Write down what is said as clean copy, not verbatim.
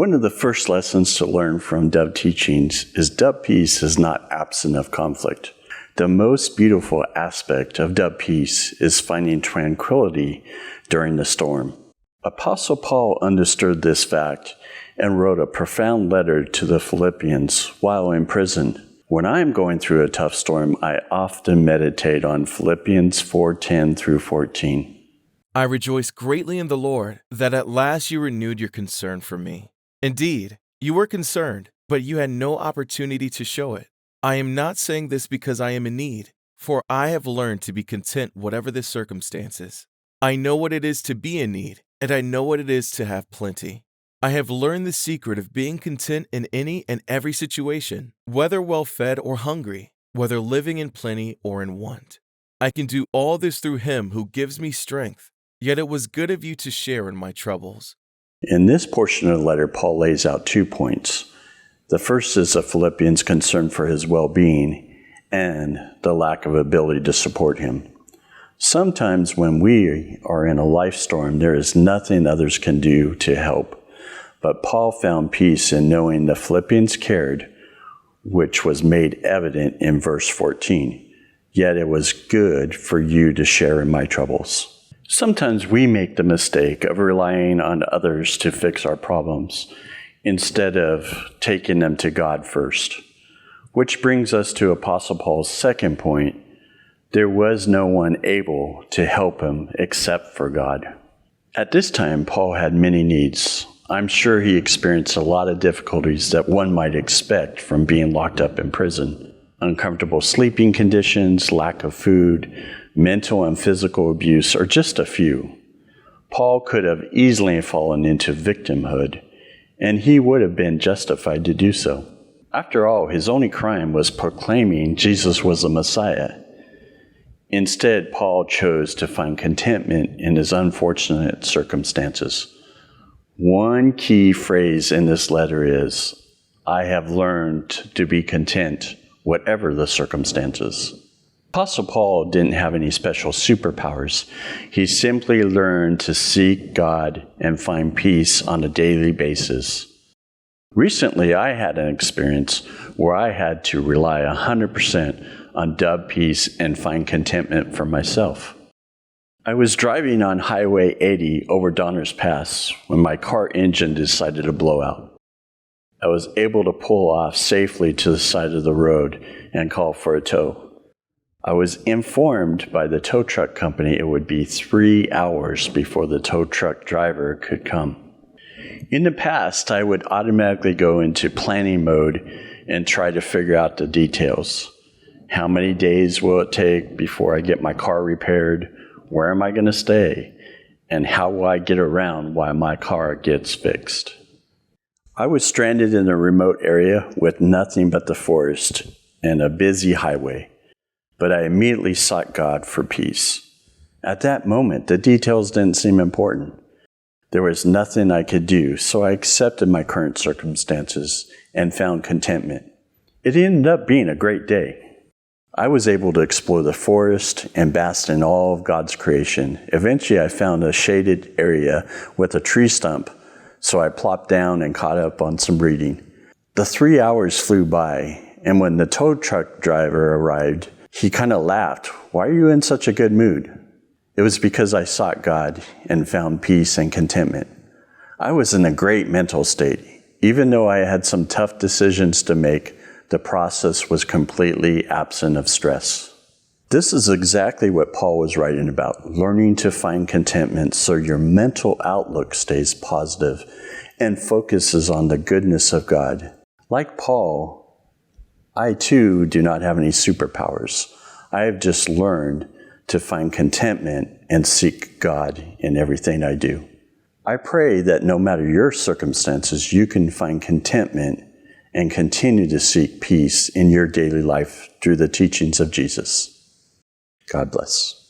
One of the first lessons to learn from Dove Teachings is Dove Peace is not absent of conflict. The most beautiful aspect of Dove Peace is finding tranquility during the storm. Apostle Paul understood this fact and wrote a profound letter to the Philippians while in prison. When I am going through a tough storm, I often meditate on Philippians 4:10 through 14. I rejoice greatly in the Lord that at last you renewed your concern for me. Indeed, you were concerned, but you had no opportunity to show it. I am not saying this because I am in need, for I have learned to be content whatever the circumstances. I know what it is to be in need, and I know what it is to have plenty. I have learned the secret of being content in any and every situation, whether well-fed or hungry, whether living in plenty or in want. I can do all this through Him who gives me strength, yet it was good of you to share in my troubles. In this portion of the letter, Paul lays out 2 points. The first is the Philippians' concern for his well-being and the lack of ability to support him. Sometimes when we are in a life storm, there is nothing others can do to help. But Paul found peace in knowing the Philippians cared, which was made evident in verse 14. Yet it was good for you to share in my troubles. Sometimes we make the mistake of relying on others to fix our problems instead of taking them to God first. Which brings us to Apostle Paul's second point. There was no one able to help him except for God. At this time, Paul had many needs. I'm sure he experienced a lot of difficulties that one might expect from being locked up in prison. Uncomfortable sleeping conditions, lack of food, mental and physical abuse are just a few. Paul could have easily fallen into victimhood, and he would have been justified to do so. After all, his only crime was proclaiming Jesus was the Messiah. Instead, Paul chose to find contentment in his unfortunate circumstances. One key phrase in this letter is, I have learned to be content, whatever the circumstances. Apostle Paul didn't have any special superpowers. He simply learned to seek God and find peace on a daily basis. Recently, I had an experience where I had to rely 100% on Dove Peace and find contentment for myself. I was driving on Highway 80 over Donner's Pass when my car engine decided to blow out. I was able to pull off safely to the side of the road and call for a tow. I was informed by the tow truck company it would be 3 hours before the tow truck driver could come. In the past, I would automatically go into planning mode and try to figure out the details. How many days will it take before I get my car repaired? Where am I going to stay? And how will I get around while my car gets fixed? I was stranded in a remote area with nothing but the forest and a busy highway. But I immediately sought God for peace. At that moment, the details didn't seem important. There was nothing I could do, so I accepted my current circumstances and found contentment. It ended up being a great day. I was able to explore the forest and bask in all of God's creation. Eventually, I found a shaded area with a tree stump, so I plopped down and caught up on some reading. The 3 hours flew by, and when the tow truck driver arrived, he kind of laughed. Why are you in such a good mood? It was because I sought God and found peace and contentment. I was in a great mental state. Even though I had some tough decisions to make, the process was completely absent of stress. This is exactly what Paul was writing about, learning to find contentment so your mental outlook stays positive and focuses on the goodness of God. Like Paul, I too do not have any superpowers. I have just learned to find contentment and seek God in everything I do. I pray that no matter your circumstances, you can find contentment and continue to seek peace in your daily life through the teachings of Jesus. God bless.